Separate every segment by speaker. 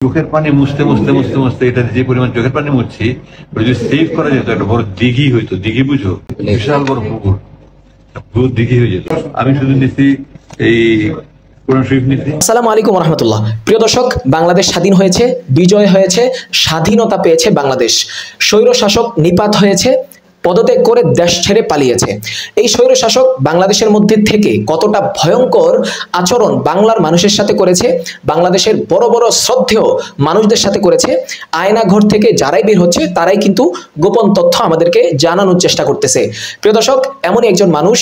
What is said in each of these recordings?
Speaker 1: চোখের পানি মুছতে মুছতে মুছতে মুছতে এটা যে পরিমাণ চোখের পানি মুছছি যদি সেভ করা যেত একটা বড় দিঘি হইতো, দিঘি বুঝো, বিশাল বড় পুকুর, পুকুর দিঘি হয়ে যেত। আমি শুধু নিচ্ছি এই কোরআন শরীফ নিচ্ছি।
Speaker 2: আসসালামু আলাইকুম রহমতুল্লাহ। প্রিয় দর্শক, বাংলাদেশ স্বাধীন হয়েছে, বিজয় হয়েছে, স্বাধীনতা পেয়েছে বাংলাদেশ। স্বৈর শাসক নিপাত হয়েছে, পদত্যাগ করে দেশ ছেড়ে পালিয়েছে। এই স্বৈর শাসক বাংলাদেশের মধ্যে থেকে কতটা ভয়ঙ্কর আচরণ বাংলার মানুষের সাথে করেছে, বাংলাদেশের বড় বড় শ্রদ্ধেয় মানুষদের সাথে করেছে। আয়নাঘর থেকে যারাই বের হচ্ছে তারাই কিন্তু গোপন তথ্য আমাদেরকে জানানোর চেষ্টা করতেছে। প্রিয় দর্শক, এমনই একজন মানুষ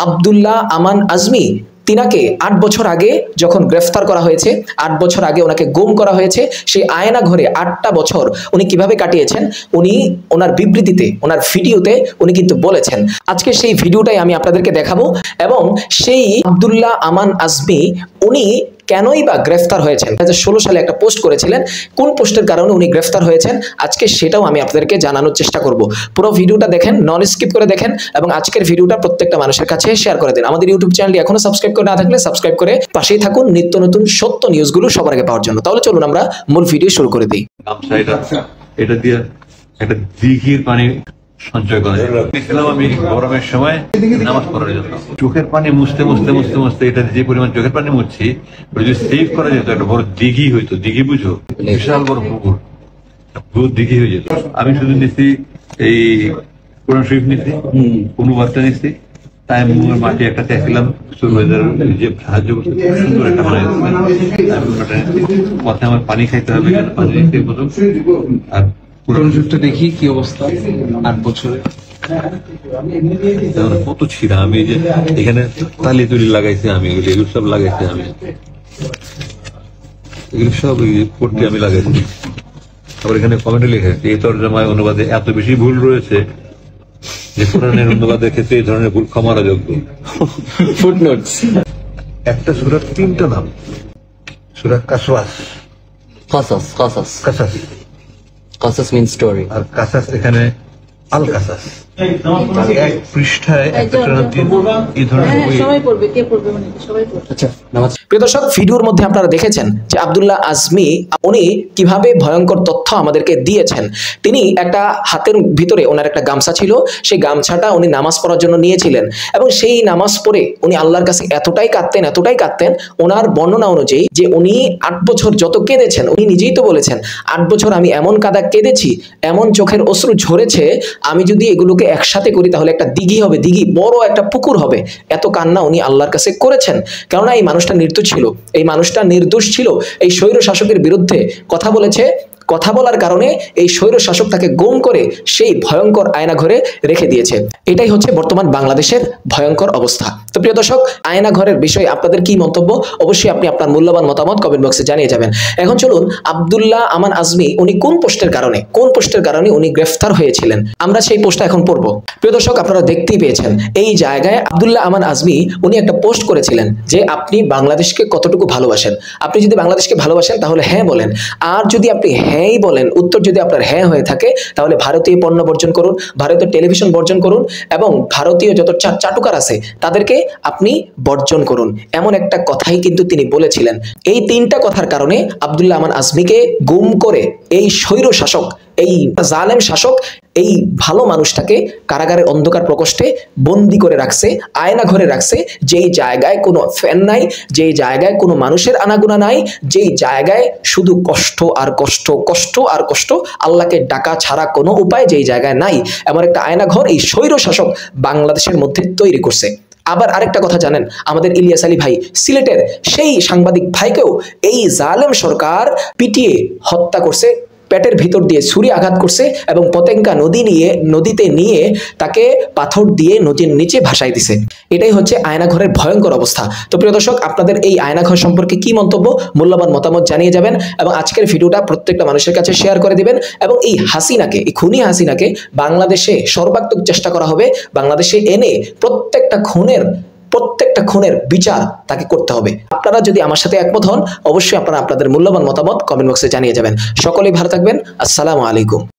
Speaker 2: আব্দুল্লাহ আমান আজমি। তিনাকে 8 বছর আগে যখন গ্রেফতার করা হয়েছে, 8 বছর আগে ওনাকে গুম করা হয়েছে, সেই আয়না ঘরে 8টা বছর উনি কিভাবে কাটিয়েছেন উনি ওনার বিবৃতিতে, ওনার ভিডিওতে উনি কিন্তু বলেছেন। আজকে সেই ভিডিওটাই আমি আপনাদেরকে দেখাবো এবং সেই আব্দুল্লাহ আমান আজমি উনি কেনই বা গ্রেফতার হয়েছেন। 2016 সালে একটা পোস্ট করেছিলেন, কোন পোস্টের কারণে উনি গ্রেফতার হয়েছেন আজকে সেটাও আমি আপনাদেরকে জানানোর চেষ্টা করব। পুরো ভিডিওটা দেখেন, নন স্কিপ করে দেখেন এবং আজকের ভিডিওটা প্রত্যেকটা মানুষের কাছে শেয়ার করে দিন। আমাদের ইউটিউব চ্যানেলটি এখনো সাবস্ক্রাইব করে না থাকলে সাবস্ক্রাইব করে পাশেই থাকুন নিত্য নতুন সত্য নিউজগুলো সবার আগে পাওয়ার জন্য। তাহলে চলুন আমরা মূল ভিডিও শুরু করে দিই।
Speaker 1: এটা দিয়ে একটা দিঘির পানি সঞ্চয় করা গেছিলাম আমি গরমের সময় নামাজ পড়ার জন্য। চোখের পানি মুছতে মুছতে মুছতে মুছতে এটা যে পরিমাণ চোখের পানি মুছছি যদি সেভ করা যেত একটা বড় দিঘি হইতো, দিঘি বুঝো, বিশাল বড় পুকুর, পুকুর দিঘি হয়ে যেত। আমি শুধু নিচ্ছি এই কোরআন শরীফ নিচ্ছি, অনুবাদটা নিচ্ছি, তাই মুখের মাটি একটা চাইছিলাম যে সাহায্য করতে, সুন্দর একটা পথে আমার পানি খাইতে হবে, পানি নিতে প্রথম। আর
Speaker 3: কোরআন শরীফটা দেখি কি অবস্থা 8 বছরে
Speaker 1: কত ছিঁড়া। আমি যে এখানে তালি তুলি লাগাইছি, আমি এগুলো সব লাগাইছি, আমি এগুলো সব পড়তে আমি লাগাইছি। আবার এখানে কমেন্টে লিখে এই তর্জমায় অনুবাদে এত বেশি ভুল রয়েছে যে কোরআনের অনুবাদের ক্ষেত্রে এই ধরনের ভুল ক্ষমার যোগ্য।
Speaker 3: ফুটনোটস।
Speaker 1: একটা সূরার 3টা নাম, সূরা কাসাস,
Speaker 3: কাসাস কাসাস
Speaker 1: কাসাস
Speaker 3: কাসাস মিন স্টোরি,
Speaker 1: আর কাসাস এখানে আল কাসাস। এক পৃষ্ঠায় একটা এই ধরনের
Speaker 4: সবাই পড়বে, কে পড়বে মানে সবাই পড়বে।
Speaker 3: আচ্ছা নামাজ।
Speaker 2: প্রিয় দর্শক, ভিডিওর মধ্যে আপনারা দেখেছেন যে আব্দুল্লাহ আজমি উনি কিভাবে ভয়ঙ্কর তথ্য আমাদেরকে দিয়েছেন। তিনি একটা হাতের ভিতরে ওনার একটা গামছা ছিল, সেই গামছাটা উনি নামাজ পড়ার জন্য নিয়েছিলেন এবং সেই নামাজ পড়ে উনি আল্লাহর কাছে এতটাই কাঁদতেন ওনার বর্ণনা অনুযায়ী যে উনি 8 বছর যত কেঁদেছেন, উনি নিজেই তো বলেছেন 8 বছর আমি এমন কাঁদা কেঁদেছি, এমন চোখের অশ্রু ঝরেছে, আমি যদি এগুলোকে একসাথে করি তাহলে একটা দিঘি হবে, দিঘি বড় একটা পুকুর হবে। এত কান্না উনি আল্লাহর কাছে করেছেন। কেননা এই মানুষটা নির্দোষ ছিল, এই মানুষটা নির্দোষ ছিল, এই স্বৈর শাসকের বিরুদ্ধে কথা বলেছে। কথা বলার কারণে এই স্বৈর শাসক তাকে গুম করে সেই ভয়ঙ্কর আয়না ঘরে রেখে দিয়েছে। এটাই হচ্ছে বর্তমান বাংলাদেশের ভয়ঙ্কর অবস্থা। তো প্রিয় দর্শক, আয়না ঘরের বিষয়ে আপনাদের কি মন্তব্য অবশ্যই আপনি আপনার মূল্যবান মতামত কমেন্ট বক্সে জানিয়ে যাবেন। এখন চলুন, আব্দুল্লাহ আমান আজমি উনি কোন পোস্টের কারণে উনি গ্রেফতার হয়েছিলেন আমরা সেই পোস্টটা এখন পড়বো। প্রিয় দর্শক, আপনারা দেখতেই পেয়েছেন এই জায়গায় আব্দুল্লাহ আমান আজমি উনি একটা পোস্ট করেছিলেন যে আপনি বাংলাদেশকে কতটুকু ভালোবাসেন। আপনি যদি বাংলাদেশকে ভালোবাসেন তাহলে হ্যাঁ বলেন, আর যদি আপনি হ্যাঁই বলেন, উত্তর যদি আপনার হ্যাঁ হয়ে থাকে তাহলে ভারতীয় পণ্য বর্জন করুন, ভারতীয় টেলিভিশন বর্জন করুন এবং ভারতীয় যত চাটুকার আছে তাদেরকে আপনি বর্জন করুন। এমন একটা কথাই কিন্তু তিনি বলেছিলেন। এই 3টা কথার কারণে আব্দুল্লাহ আমান আজমিকে গুম করে এই স্বৈর শাসক, এই জালেম শাসক এই ভালো মানুষটাকে কারাগারের অন্ধকার প্রকোষ্ঠে বন্দি করে রাখছে, আয়না ঘরে রাখছে, যেই জায়গায় কোনো ফ্যান নাই, যেই জায়গায় কোনো মানুষের আনাগোনা নাই, যেই জায়গায় শুধু কষ্ট আর কষ্ট, কষ্ট আর কষ্ট, আল্লাহকে ডাকা ছাড়া কোনো উপায় যেই জায়গায় নাই, এমন একটা আয়না ঘর এই স্বৈর শাসক বাংলাদেশের মধ্যে তৈরি করছে। আবার আরেকটা কথা জানেন, আমাদের ইলিয়াস আলী ভাই সিলেটের সেই সাংবাদিক ভাইকেও এই জালেম সরকার পিটিয়ে হত্যা করছে, পেটের ভিতর দিয়ে ছুরি আঘাত করছে এবং পতেঙ্গা নদীতে নিয়ে তাকে পাথর দিয়ে নদীর নিচে ভাসাই দিছে। এটাই হচ্ছে আয়নাঘরের ভয়ঙ্কর অবস্থা। তো প্রিয় দর্শক, আপনাদের এই আয়নাঘর সম্পর্কে কি মন্তব্য মূল্যবান মতামত জানিয়ে যাবেন এবং আজকের ভিডিওটা প্রত্যেকটা মানুষের কাছে শেয়ার করে দিবেন এবং এই হাসিনাকে, এই খুনি হাসিনাকে বাংলাদেশে সর্বাত্মক চেষ্টা করা হবে, বাংলাদেশে এনে প্রত্যেকটা খুনের বিচার তাকে করতে হবে। আপনারা যদি আমার সাথে একমত হন অবশ্যই আপনারা আপনাদের মূল্যবান মতামত কমেন্ট বক্সে জানিয়ে যাবেন। সকলেই ভালো থাকবেন। আসসালামু আলাইকুম।